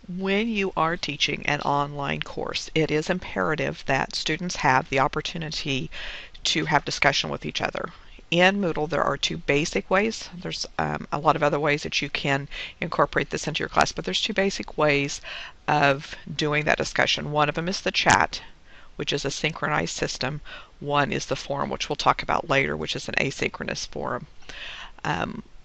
When you are teaching an online course, it is imperative that students have the opportunity to have discussion with each other. In Moodle, there are two basic ways. There's a lot of other ways that you can incorporate this into your class, but there's two basic ways of doing that discussion. One of them is the chat, which is a synchronized system. One is the forum, which we'll talk about later, which is an asynchronous forum.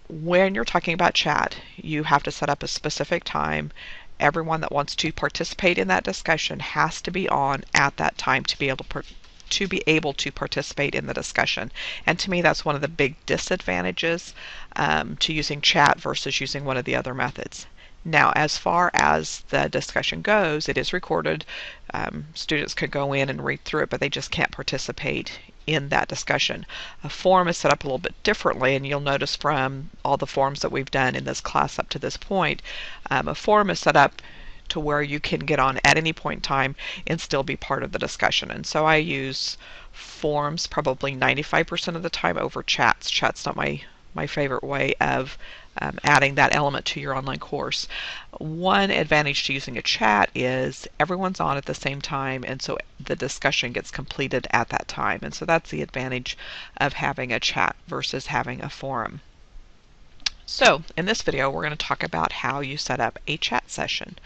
When you're talking about chat, you have to set up a specific time. Everyone that wants to participate in that discussion has to be on at that time to be able to participate in the discussion. And to me, that's one of the big disadvantages to using chat versus using one of the other methods. Now, as far as the discussion goes, it is recorded. Students could go in and read through it, but they just can't participate in that discussion. A forum is set up a little bit differently, and you'll notice from all the forums that we've done in this class up to this point, a forum is set up to where you can get on at any point in time and still be part of the discussion. And so I use forums probably 95% of the time over chats. Chat's not my favorite way of adding that element to your online course. One advantage to using a chat is everyone's on at the same time, and so the discussion gets completed at that time. And so that's the advantage of having a chat versus having a forum. So in this video, we're going to talk about how you set up a chat session.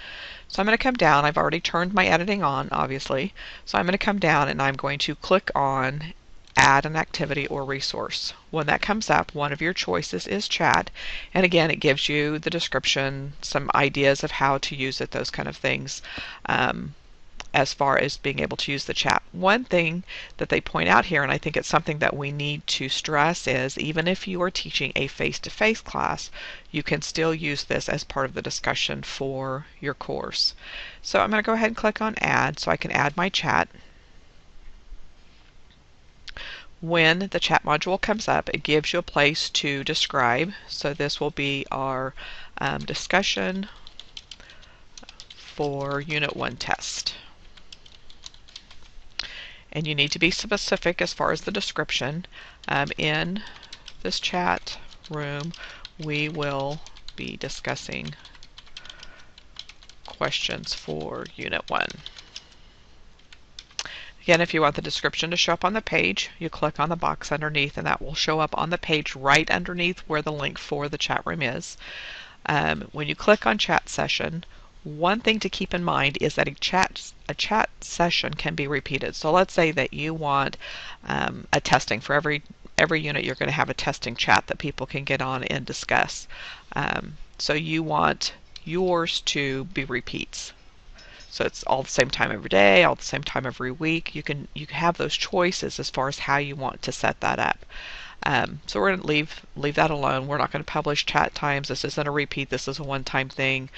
So I'm going to come down. I've already turned my editing on, obviously. So I'm going to come down and I'm going to click on Add an Activity or Resource. When that comes up, one of your choices is chat. And again, it gives you the description, some ideas of how to use it, those kind of things. As far as being able to use the chat. One thing that they point out here, and I think it's something that we need to stress, is even if you are teaching a face-to-face class, you can still use this as part of the discussion for your course. So I'm going to go ahead and click on Add so I can add my chat. When the chat module comes up, it gives you a place to describe. So this will be our discussion for Unit 1 test. And you need to be specific as far as the description. In this chat room, we will be discussing questions for Unit 1. Again, if you want the description to show up on the page, you click on the box underneath, and that will show up on the page right underneath where the link for the chat room is. When you click on Chat Session, one thing to keep in mind is that a chat session can be repeated. So let's say that you want a testing for every unit. You're going to have a testing chat that people can get on and discuss. So you want yours to be repeats. So it's all the same time every day, all the same time every week. You can have those choices as far as how you want to set that up. So we're going to leave that alone. We're not going to publish chat times. This isn't a repeat. This is a one-time thing.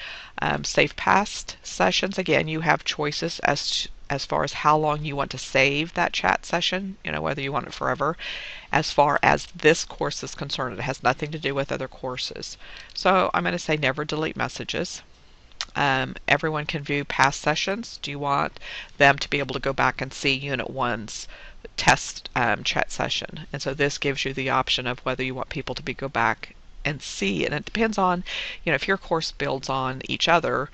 Save past sessions. Again, you have choices as far as how long you want to save that chat session, whether you want it forever. As far as this course is concerned, it has nothing to do with other courses. So I'm going to say never delete messages. Everyone can view past sessions. Do you want them to be able to go back and see Unit 1's test chat session? And so this gives you the option of whether you want people to go back and see. And it depends on, if your course builds on each other.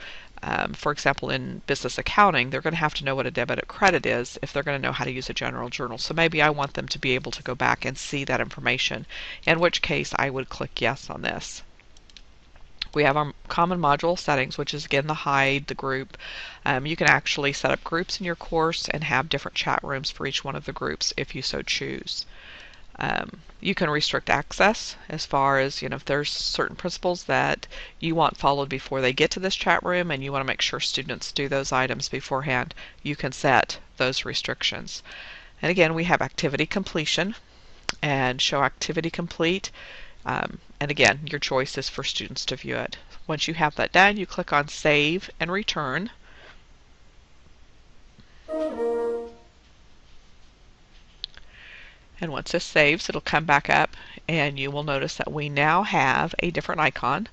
For example, in business accounting, they're going to have to know what a debit and credit is if they're going to know how to use a general journal. So maybe I want them to be able to go back and see that information, in which case I would click yes on this. We have our common module settings, which is again the hide, the group. You can actually set up groups in your course and have different chat rooms for each one of the groups if you so choose. You can restrict access as far as, if there's certain principles that you want followed before they get to this chat room and you want to make sure students do those items beforehand, you can set those restrictions. And again, we have activity completion and show activity complete. And again, your choice is for students to view it. Once you have that done, you click on Save and Return. And once this saves, it'll come back up, and you will notice that we now have a different icon.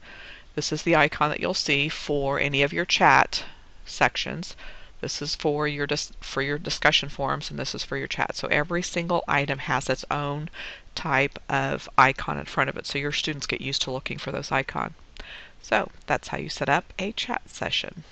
This is the icon that you'll see for any of your chat sections. This is for your discussion forums, and this is for your chat. So every single item has its own type of icon in front of it, so your students get used to looking for those icons. So that's how you set up a chat session.